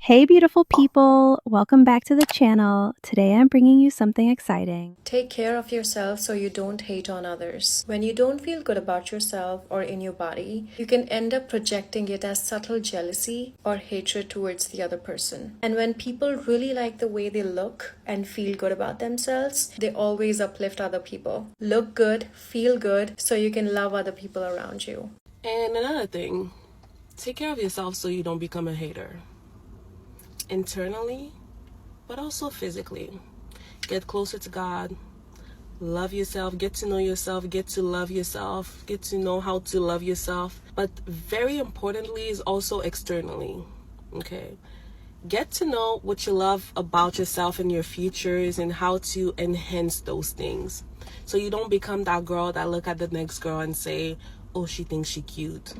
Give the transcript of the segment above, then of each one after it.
Hey beautiful people, welcome back to the channel. Today I'm bringing you something exciting. Take care of yourself so you don't hate on others. When you don't feel good about yourself or in your body, you can end up projecting it as subtle jealousy or hatred towards the other person. And when people really like the way they look and feel good about themselves, they always uplift other people. Look good, feel good, so you can love other people around you. And another thing, take care of yourself so you don't become a hater. Internally, but also physically. Get closer to God. Love yourself. Get to know yourself. Get to love yourself. Get to know how to love yourself. But very importantly is also externally. Okay. Get to know what you love about yourself and your futures and how to enhance those things. So you don't become that girl that look at the next girl and say, oh, she thinks she cute.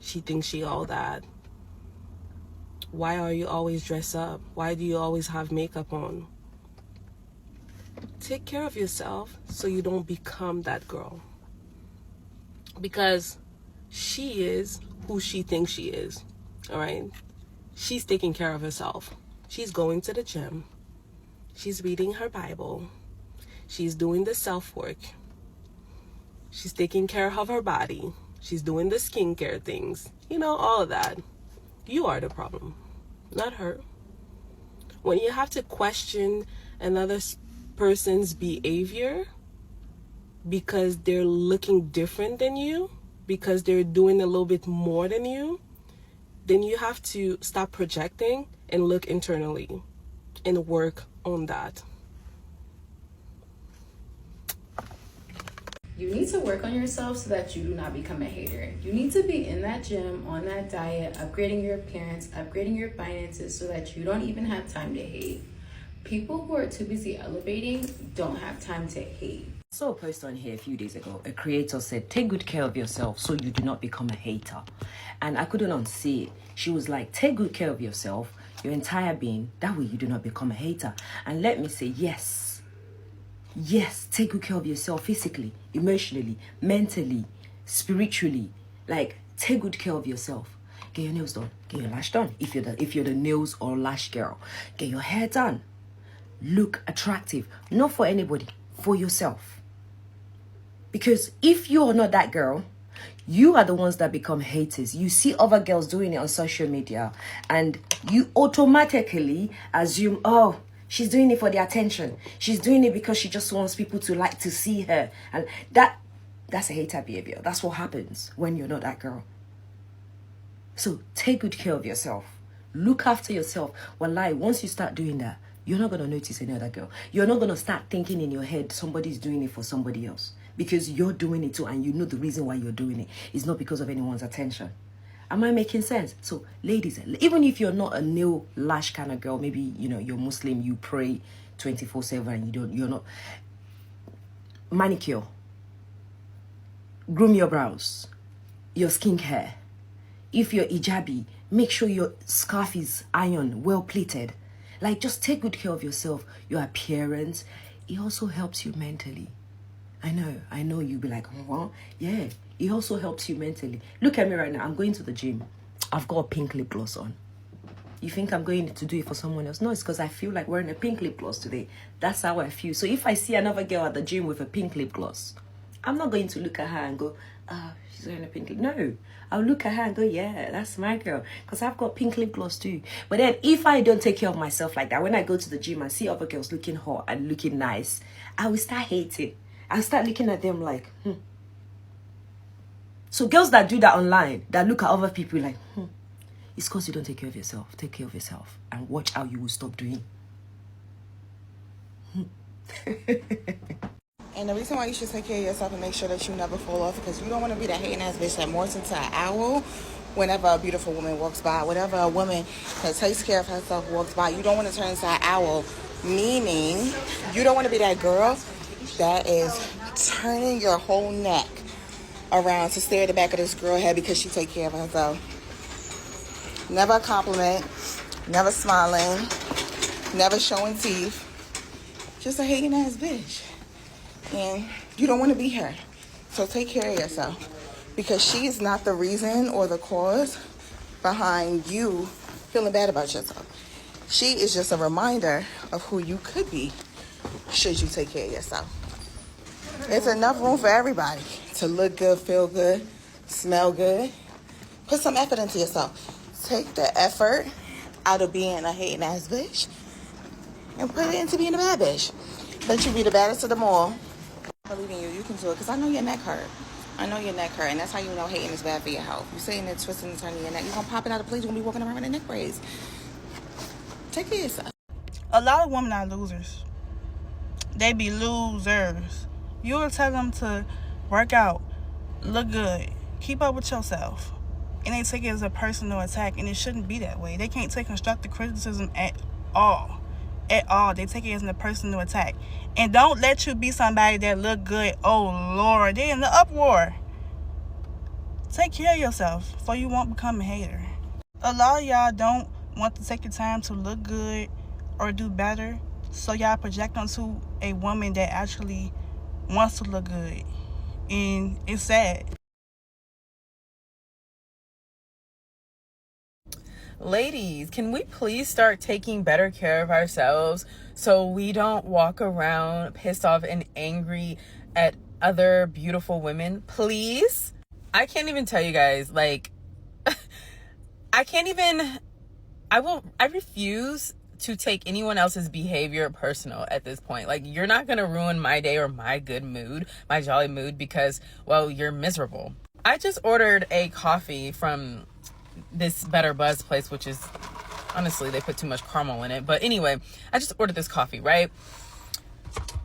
She thinks she all that. Why are you always dressed up? Why do you always have makeup on? Take care of yourself so you don't become that girl. Because she is who she thinks she is. All right? She's taking care of herself. She's going to the gym. She's reading her Bible. She's doing the self-work. She's taking care of her body. She's doing the skincare things. You know, all of that. You are the problem, not her. When you have to question another person's behavior because they're looking different than you, because they're doing a little bit more than you, then you have to stop projecting and look internally and work on that. You need to work on yourself so that you do not become a hater. You need to be in that gym, on that diet, upgrading your appearance, upgrading your finances so that you don't even have time to hate. People who are too busy elevating don't have time to hate. I saw a post on here a few days ago. A creator said, take good care of yourself so you do not become a hater. And I couldn't unsee it. She was like, take good care of yourself, your entire being. That way you do not become a hater. And let me say, yes. Yes, take good care of yourself physically, emotionally, mentally, spiritually. Like, take good care of yourself. Get your nails done. Get your lash done. If you're the nails or lash girl, get your hair done. Look attractive. Not for anybody, for yourself. Because if you're not that girl, you are the ones that become haters. You see other girls doing it on social media and you automatically assume, oh, she's doing it for the attention. She's doing it because she just wants people to like to see her. And that's a hater behavior. That's what happens when you're not that girl. So take good care of yourself. Look after yourself. Wallahi, once you start doing that, you're not going to notice any other girl. You're not going to start thinking in your head somebody's doing it for somebody else. Because you're doing it too and you know the reason why you're doing it. It's not because of anyone's attention. Am I making sense? So, ladies, even if you're not a nail lash kind of girl, maybe, you know, you're Muslim, you pray 24/7, you're not. Manicure. Groom your brows. Your skincare. If you're hijabi, make sure your scarf is iron, well pleated. Like, just take good care of yourself, your appearance. It also helps you mentally. I know you'll be like, oh, yeah. It also helps you mentally. Look at me right now. I'm going to the gym. I've got a pink lip gloss on. You think I'm going to do it for someone else? No, it's because I feel like wearing a pink lip gloss today. That's how I feel. So if I see another girl at the gym with a pink lip gloss, I'm not going to look at her and go, she's wearing a pink lip. No, I'll look at her and go, yeah, that's my girl. Because I've got pink lip gloss too. But then if I don't take care of myself like that, when I go to the gym and see other girls looking hot and looking nice, I will start hating. I'll start looking at them like, So girls that do that online, that look at other people like, it's because you don't take care of yourself. Take care of yourself and watch how you will stop doing. And the reason why you should take care of yourself and make sure that you never fall off, because you don't want to be that hating ass bitch that morphs into an owl whenever a beautiful woman walks by. Whenever a woman that takes care of herself walks by, you don't want to turn into an owl. Meaning, you don't want to be that girl that is turning your whole neck around to stare at the back of this girl head because she take care of herself. Never a compliment, never smiling, never showing teeth. Just a hating ass bitch. And you don't want to be her. So take care of yourself. Because she is not the reason or the cause behind you feeling bad about yourself. She is just a reminder of who you could be should you take care of yourself. There's enough room for everybody to look good, feel good, smell good. Put some effort into yourself. Take the effort out of being a hating ass bitch and put it into being a bad bitch. Let you be the baddest of them all. I believe in you. You can do it because I know your neck hurt. I know your neck hurt, and that's how you know hating is bad for your health. You're sitting there twisting and turning your neck. You're going to pop it out of place. You're going to be walking around with a neck brace. Take care of yourself. A lot of women are losers. They be losers. You will tell them to work out, look good, keep up with yourself. And they take it as a personal attack, and it shouldn't be that way. They can't take constructive criticism at all. At all. They take it as a personal attack. And don't let you be somebody that look good. Oh, Lord, they're in the uproar. Take care of yourself so you won't become a hater. A lot of y'all don't want to take the time to look good or do better, so y'all project onto a woman that actually wants to look good. And it's sad. Ladies, can we please start taking better care of ourselves so we don't walk around pissed off and angry at other beautiful women? Please? I can't even tell you guys, like, I refuse to take anyone else's behavior personal at this point. Like, you're not gonna ruin my day or my good mood, my jolly mood, because, well, you're miserable. I just ordered a coffee from this Better Buzz place, which is, honestly, they put too much caramel in it. But anyway, I just ordered this coffee, right?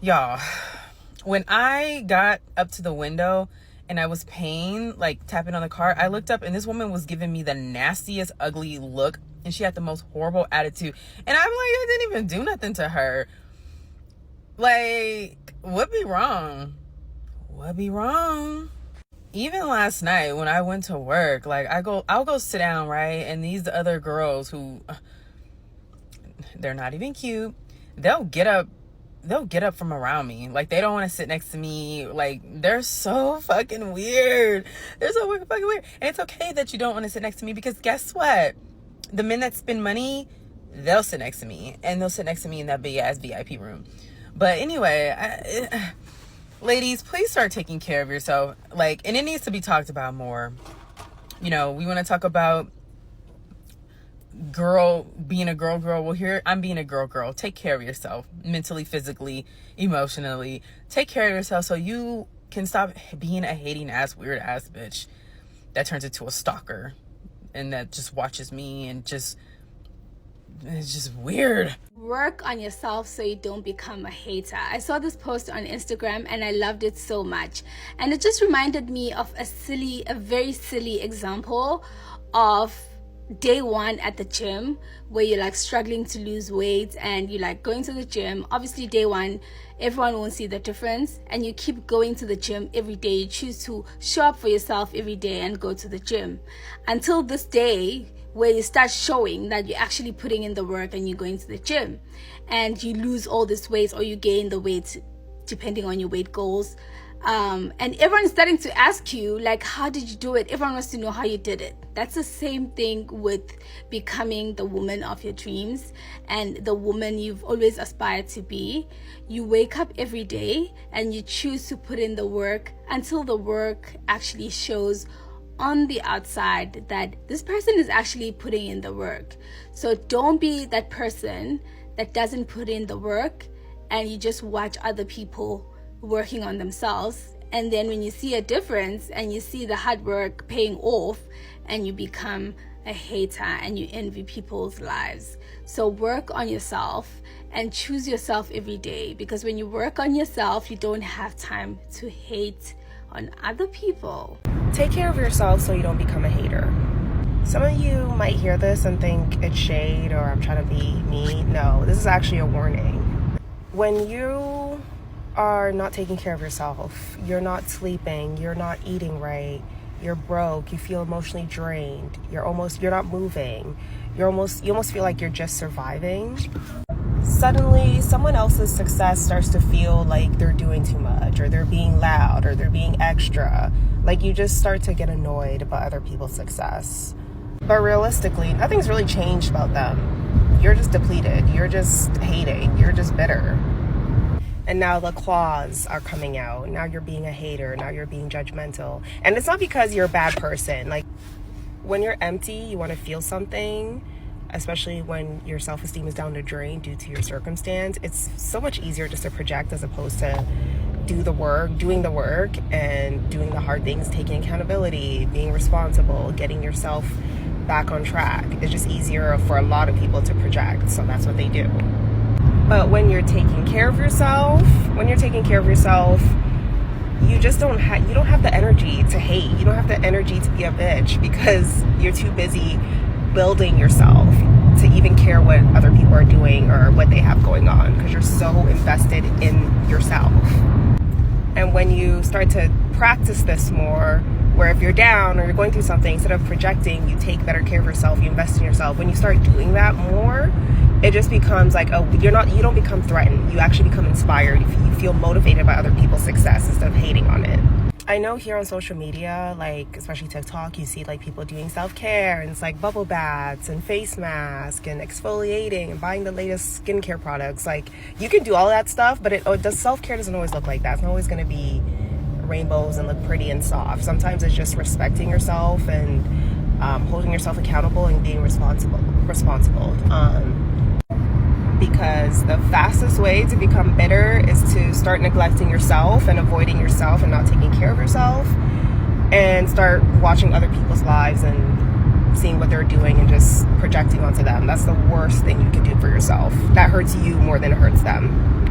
Y'all, when I got up to the window and I was paying, like tapping on the cart, I looked up and this woman was giving me the nastiest, ugly look. And she had the most horrible attitude. And I'm like, I didn't even do nothing to her. Like, what be wrong? What be wrong? Even last night when I went to work, like I'll go sit down, right? And these other girls who, they're not even cute, they'll get up from around me. Like, they don't want to sit next to me. Like, they're so fucking weird. They're so fucking weird. And it's okay that you don't want to sit next to me, because guess what? The men that spend money, they'll sit next to me. And they'll sit next to me in that big ass VIP room. But anyway, ladies, please start taking care of yourself. Like, and it needs to be talked about more. You know, we want to talk about being a girl. Well, here, I'm being a girl. Take care of yourself. Mentally, physically, emotionally. Take care of yourself so you can stop being a hating ass, weird ass bitch that turns into a stalker and that just watches me and it's just weird. Work on yourself so you don't become a hater. I saw this post on Instagram and I loved it so much. And it just reminded me of a very silly example of day one at the gym, where you're like struggling to lose weight and you're like going to the gym. Obviously, day one, everyone won't see the difference, and you keep going to the gym every day. You choose to show up for yourself every day and go to the gym until this day where you start showing that you're actually putting in the work and you're going to the gym, and you lose all this weight or you gain the weight depending on your weight goals. And everyone's starting to ask you, like, how did you do it? Everyone wants to know how you did it. That's the same thing with becoming the woman of your dreams and the woman you've always aspired to be. You wake up every day and you choose to put in the work until the work actually shows on the outside that this person is actually putting in the work. So don't be that person that doesn't put in the work and you just watch other people working on themselves, and then when you see a difference and you see the hard work paying off, and you become a hater and you envy people's lives. So work on yourself and choose yourself every day, because when you work on yourself, you don't have time to hate on other people. Take care of yourself so you don't become a hater. Some of you might hear this and think it's shade or I'm trying to be mean. No, this is actually a warning. When you are not taking care of yourself, you're not sleeping, you're not eating right, you're broke, you feel emotionally drained, you're not moving, you almost feel like you're just surviving. Suddenly someone else's success starts to feel like they're doing too much, or they're being loud, or they're being extra. Like, you just start to get annoyed about other people's success. But realistically, nothing's really changed about them. You're just depleted. You're just hating. You're just bitter. And now the claws are coming out. Now you're being a hater. Now you're being judgmental. And it's not because you're a bad person. Like, when you're empty, you want to feel something, especially when your self-esteem is down the drain due to your circumstance. It's so much easier just to project as opposed to doing the work and doing the hard things, taking accountability, being responsible, getting yourself back on track. It's just easier for a lot of people to project, so that's what they do. But when you're taking care of yourself, you just don't have the energy to hate. You don't have the energy to be a bitch because you're too busy building yourself to even care what other people are doing or what they have going on, because you're so invested in yourself. And when you start to practice this more, where if you're down or you're going through something, instead of projecting, you take better care of yourself, you invest in yourself. When you start doing that more, it just becomes like, oh, you don't become threatened. You actually become inspired. You feel motivated by other people's success instead of hating on it. I know here on social media, like especially TikTok, you see like people doing self-care, and it's like bubble baths and face masks and exfoliating and buying the latest skincare products. Like, you can do all that stuff, but self-care doesn't always look like that. It's not always going to be rainbows and look pretty and soft. Sometimes it's just respecting yourself and holding yourself accountable and being responsible. Because the fastest way to become bitter is to start neglecting yourself and avoiding yourself and not taking care of yourself, and start watching other people's lives and seeing what they're doing and just projecting onto them. That's the worst thing you can do for yourself. That hurts you more than it hurts them.